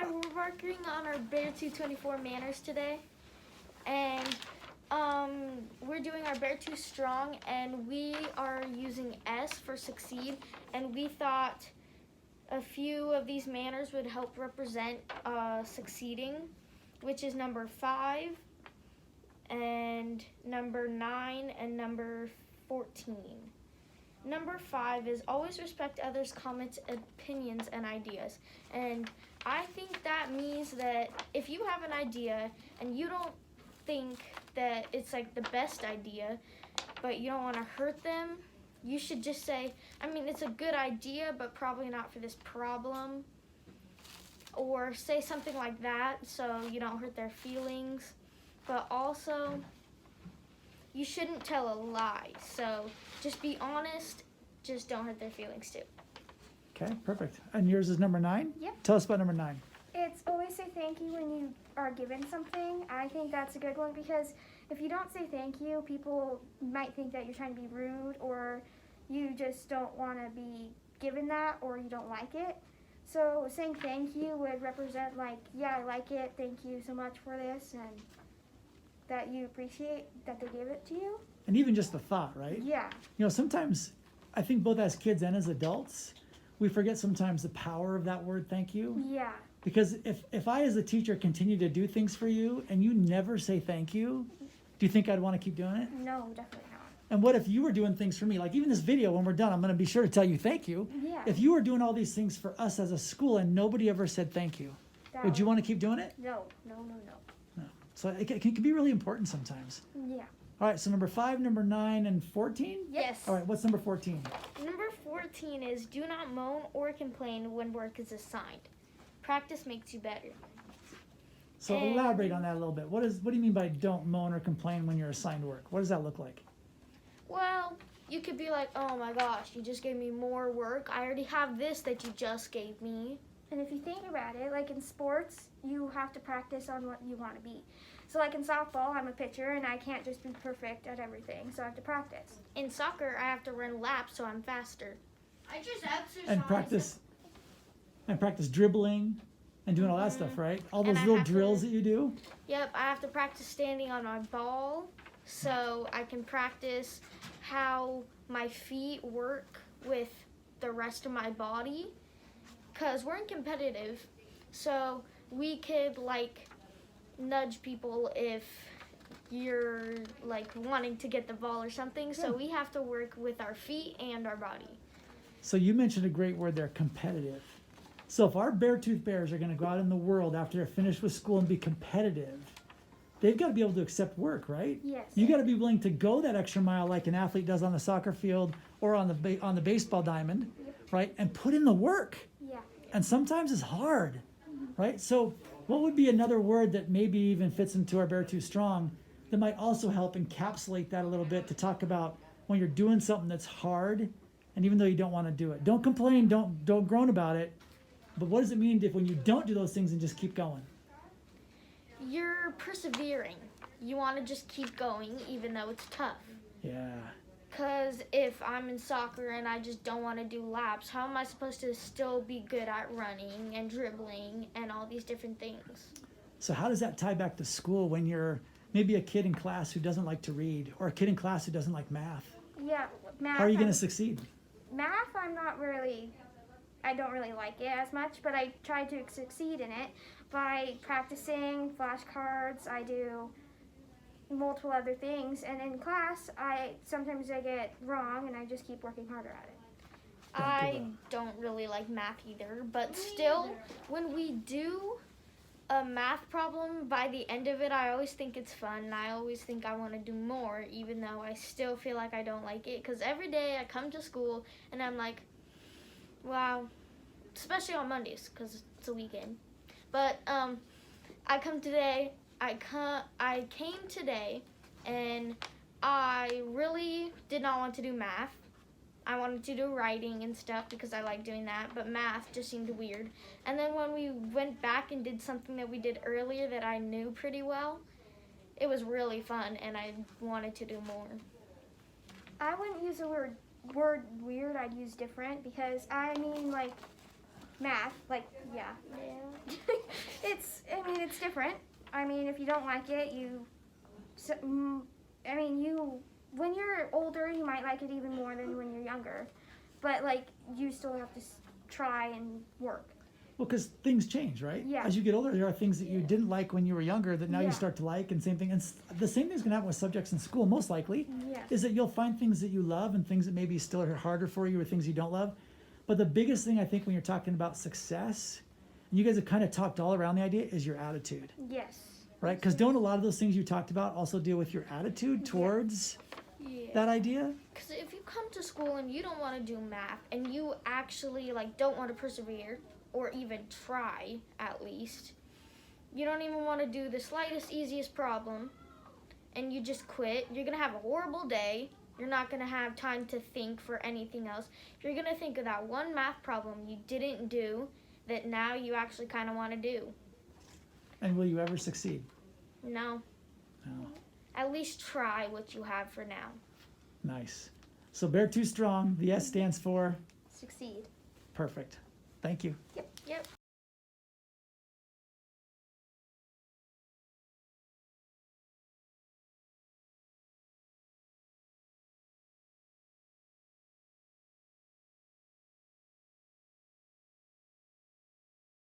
Hi, we're working on our Bear 224 manners today, and we're doing our Bear 2 Strong, and we are using S for succeed, and we thought a few of these manners would help represent succeeding, which is number 5, and number 9, and number 14. Number 5 is always respect others' comments, opinions, and ideas. And I think that means that if you have an idea and you don't think that it's like the best idea, but you don't want to hurt them, you should just say, I mean, it's a good idea, but probably not for this problem. Or say something like that so you don't hurt their feelings. But also, you shouldn't tell a lie. So just be honest, just don't hurt their feelings too. Okay, perfect. And yours is number 9? Yep. Tell us about number 9. It's always say thank you when you are given something. I think that's a good one because if you don't say thank you, people might think that you're trying to be rude or you just don't want to be given that or you don't like it. So saying thank you would represent like, yeah, I like it. Thank you so much for this and that you appreciate that they gave it to you. And even just the thought, right? Yeah. You know, sometimes I think both as kids and as adults, we forget sometimes the power of that word thank you. Yeah. Because if I as a teacher continue to do things for you and you never say thank you, do you think I'd want to keep doing it? No, definitely not. And what if you were doing things for me? Like even this video, when we're done, I'm going to be sure to tell you thank you. Yeah. If you were doing all these things for us as a school and nobody ever said thank you, would you want to keep doing it? No. No. So it can be really important sometimes. Yeah. All right, so number 5, number 9, and 14? Yes. All right, what's number 14? Number 14 is do not moan or complain when work is assigned. Practice makes you better. So And- elaborate on that a little bit. What do you mean by don't moan or complain when you're assigned work? What does that look like? Well, you could be like, oh my gosh, you just gave me more work. I already have this that you just gave me. And if you think about it, like in sports, you have to practice on what you want to be. So like in softball, I'm a pitcher and I can't just be perfect at everything, so I have to practice. In soccer, I have to run laps so I'm faster. I just exercise. And practice dribbling and doing all that stuff, right? All those And I little have to- drills that you do. Yep, I have to practice standing on my ball so I can practice how my feet work with the rest of my body. Because we're in competitive, so we could like nudge people if you're like wanting to get the ball or something. So we have to work with our feet and our body. So you mentioned a great word there, competitive. So if our Beartooth Bears are going to go out in the world after they're finished with school and be competitive, they've got to be able to accept work, right? Yes. You got to be willing to go that extra mile like an athlete does on the soccer field or on the baseball diamond, right? And put in the work. Yeah. And sometimes it's hard, right? So what would be another word that maybe even fits into our Bear Too Strong that might also help encapsulate that a little bit to talk about when you're doing something that's hard and even though you don't want to do it. Don't complain, don't groan about it. But what does it mean when you don't do those things and just keep going? You're persevering. You want to just keep going even though it's tough. Yeah. Because if I'm in soccer and I just don't want to do laps, how am I supposed to still be good at running and dribbling and all these different things? So how does that tie back to school when you're maybe a kid in class who doesn't like to read or a kid in class who doesn't like math? Yeah. Math. How are you going to succeed? Math, I don't really like it as much, but I try to succeed in it by practicing flashcards. I do multiple other things, and in class, sometimes I get wrong, and I just keep working harder at it. I don't really like math either, but still, when we do a math problem, by the end of it, I always think it's fun, and I always think I want to do more, even though I still feel like I don't like it, because every day I come to school, and I'm like, wow, especially on Mondays, because it's a weekend, but I came today, and I really did not want to do math. I wanted to do writing and stuff because I like doing that, but math just seemed weird. And then when we went back and did something that we did earlier that I knew pretty well, it was really fun, and I wanted to do more. I wouldn't use the word weird, I'd use different because I mean like math, like yeah. it's different. I mean, if you don't like it, when you're older, you might like it even more than when you're younger. But, like, you still have to try and work. Well, because things change, right? Yeah. As you get older, there are things that you didn't like when you were younger that now Yeah. you start to like, and same thing. And the same thing's gonna happen with subjects in school, most likely. Yes. Is that you'll find things that you love and things that maybe still are harder for you or things you don't love. But the biggest thing I think when you're talking about success, and you guys have kind of talked all around the idea, is your attitude, Yes. right? Because don't a lot of those things you talked about also deal with your attitude towards Yeah. that idea? Because if you come to school and you don't want to do math and you actually like don't want to persevere or even try at least, you don't even want to do the slightest easiest problem and you just quit, you're going to have a horrible day. You're not going to have time to think for anything else. You're going to think of that one math problem you didn't do that now you actually kind of want to do. And will you ever succeed? No. No. At least try what you have for now. Nice. So Bear Too Strong, the S stands for Succeed. perfect. Thank you. Yep.